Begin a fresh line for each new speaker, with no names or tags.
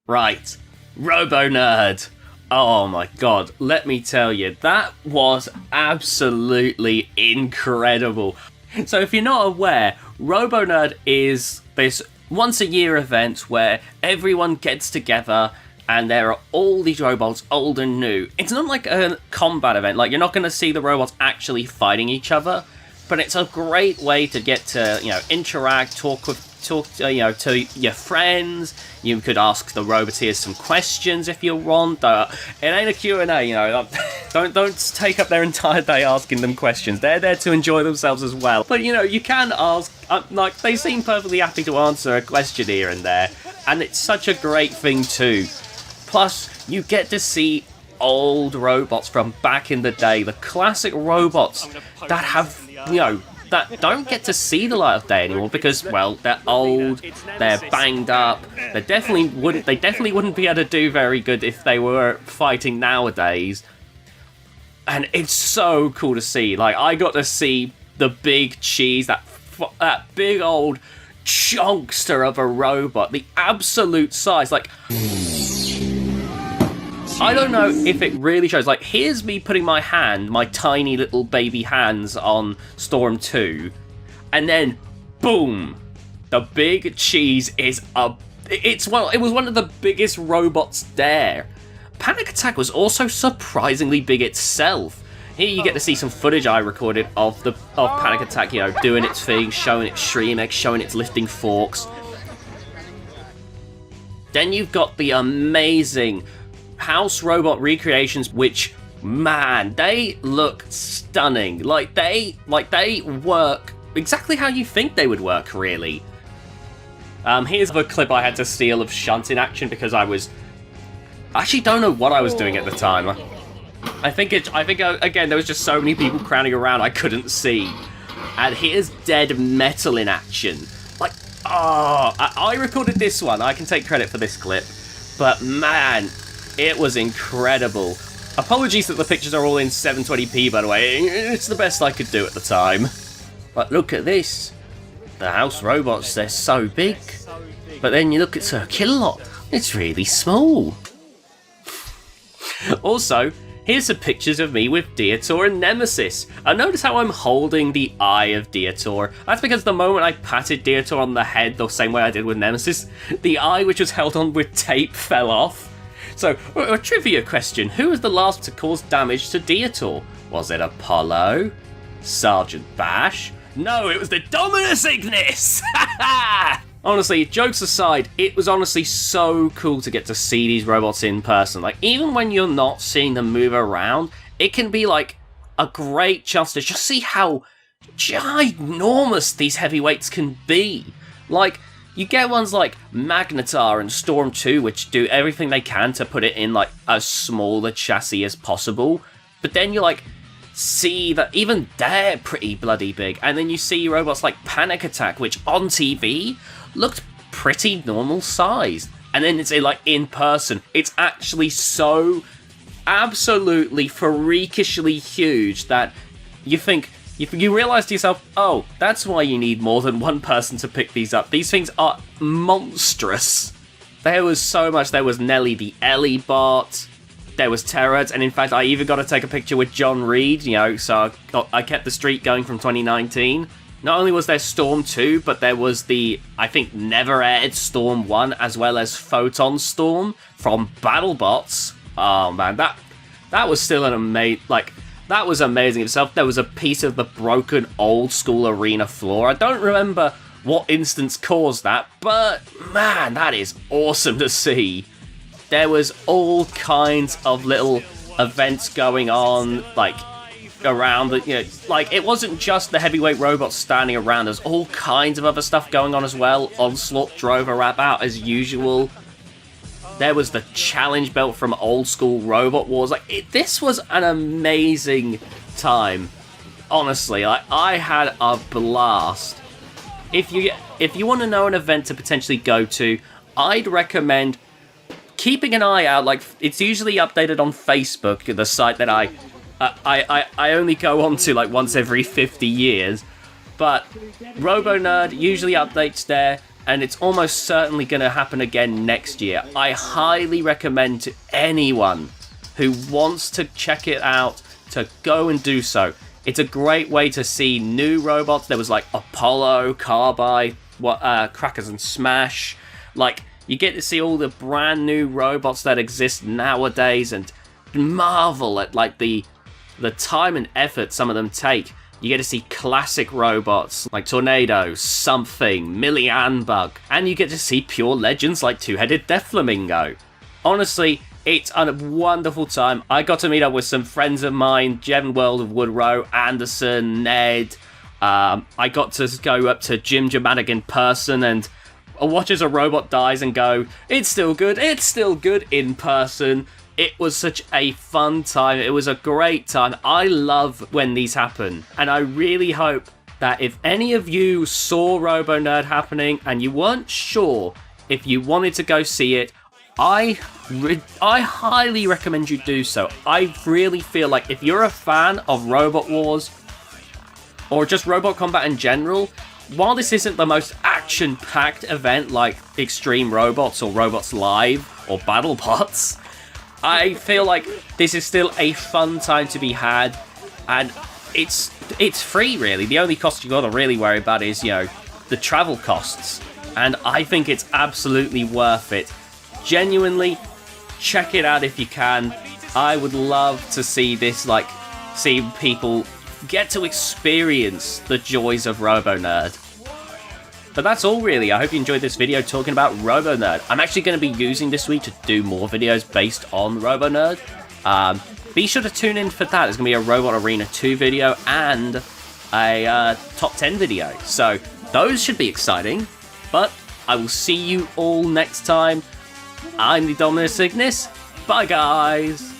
Right, Robonerd. Oh my god, let me tell you, that was absolutely incredible. So if you're not aware, Robonerd is this once-a-year event where everyone gets together and there are all these robots, old and new. It's not like a combat event, like you're not going to see the robots actually fighting each other, but it's a great way to get to, interact, talk to your friends. You could ask the Roboteers some questions if you want. It ain't a Q&A, don't take up their entire day asking them questions. They're there to enjoy themselves as well. But, you can ask, they seem perfectly happy to answer a question here and there, and it's such a great thing too. Plus, you get to see old robots from back in the day, the classic robots that have, that don't get to see the light of day anymore because, well, they're old, they're banged up, they definitely wouldn't be able to do very good if they were fighting nowadays. And it's so cool to see. Like, I got to see the big cheese, that big old chunkster of a robot, the absolute size, like... I don't know if it really shows. Like, here's me putting my tiny little baby hands on Storm 2, and then, boom! The big cheese is it was one of the biggest robots there. Panic Attack was also surprisingly big itself. Here you get to see some footage I recorded of Panic Attack, doing its thing, showing its Shreemeks, showing its lifting forks. Then you've got the amazing house robot recreations, which, man, they look stunning. Like they work exactly how you think they would work, really. Here's a clip I had to steal of Shunt in action because I actually don't know what I was doing at the time. I think again, there was just so many people crowding around I couldn't see. And here's Dead Metal in action. Like, I recorded this one. I can take credit for this clip. But man, it was incredible. Apologies that the pictures are all in 720p, by the way. It's the best I could do at the time. But look at this. The house robots, they're so big. But then you look at Sir Killalot, it's really small. Also, here's some pictures of me with Dietor and Nemesis. And notice how I'm holding the eye of Dietor. That's because the moment I patted Dietor on the head the same way I did with Nemesis, the eye which was held on with tape fell off. So, a trivia question. Who was the last to cause damage to Dietor? Was it Apollo? Sergeant Bash? No, it was TheDominusIgnis! Honestly, jokes aside, it was honestly so cool to get to see these robots in person. Like, even when you're not seeing them move around, it can be like a great chance to just see how ginormous these heavyweights can be. Like, you get ones like Magnetar and Storm 2, which do everything they can to put it in, like, as small a chassis as possible. But then you, like, see that even they're pretty bloody big. And then you see robots like Panic Attack, which on TV looked pretty normal size. And then it's, like, in person, it's actually so absolutely freakishly huge that you think... You realise to yourself, oh, that's why you need more than one person to pick these up. These things are monstrous. There was so much. There was Nelly the Ellie bot. There was Terrorheads. And in fact, I even got to take a picture with John Reed, so I kept the streak going from 2019. Not only was there Storm 2, but there was the, I think, never-aired Storm 1, as well as Photon Storm from BattleBots. Oh, man, that was still an amazing, that was amazing itself. There was a piece of the broken old-school arena floor. I don't remember what instance caused that, but man, that is awesome to see. There was all kinds of little events going on, like, around the, like, it wasn't just the heavyweight robots standing around. There's all kinds of other stuff going on as well. Onslaught drove a rap out as usual. There was the challenge belt from old school Robot Wars. This was an amazing time. Honestly, I had a blast. If you want to know an event to potentially go to, I'd recommend keeping an eye out. Like, it's usually updated on Facebook, the site that I only go on to like once every 50 years. But Robonerd usually updates there. and it's almost certainly going to happen again next year. I highly recommend to anyone who wants to check it out to go and do so. It's a great way to see new robots. There was like Apollo, Carbide, Crackers and Smash. Like, you get to see all the brand new robots that exist nowadays and marvel at like the time and effort some of them take. You get to see classic robots like Tornado, Something, Millie Bug, and you get to see pure legends like Two-Headed Death Flamingo. Honestly, it's a wonderful time. I got to meet up with some friends of mine, Jem World of Woodrow, Anderson, Ned. I got to go up to Jim Dramatic in person and watch as a robot dies and go, it's still good in person. It was such a fun time. It was a great time. I love when these happen. And I really hope that if any of you saw Robonerd happening and you weren't sure if you wanted to go see it, I highly recommend you do so. I really feel like if you're a fan of Robot Wars, or just robot combat in general, while this isn't the most action-packed event like Extreme Robots or Robots Live or BattleBots, I feel like this is still a fun time to be had, and it's free really. The only cost you gotta really worry about is, you know, the travel costs, and I think it's absolutely worth it. Genuinely, check it out if you can. I would love to see this, like, see people get to experience the joys of Robonerd. But that's all really. I hope you enjoyed this video talking about Robonerd. I'm actually going to be using this week to do more videos based on Robonerd. Be sure to tune in for that. There's going to be a Robot Arena 2 video and a top 10 video. So those should be exciting. But I will see you all next time. I'm TheDominusIgnis. Bye guys.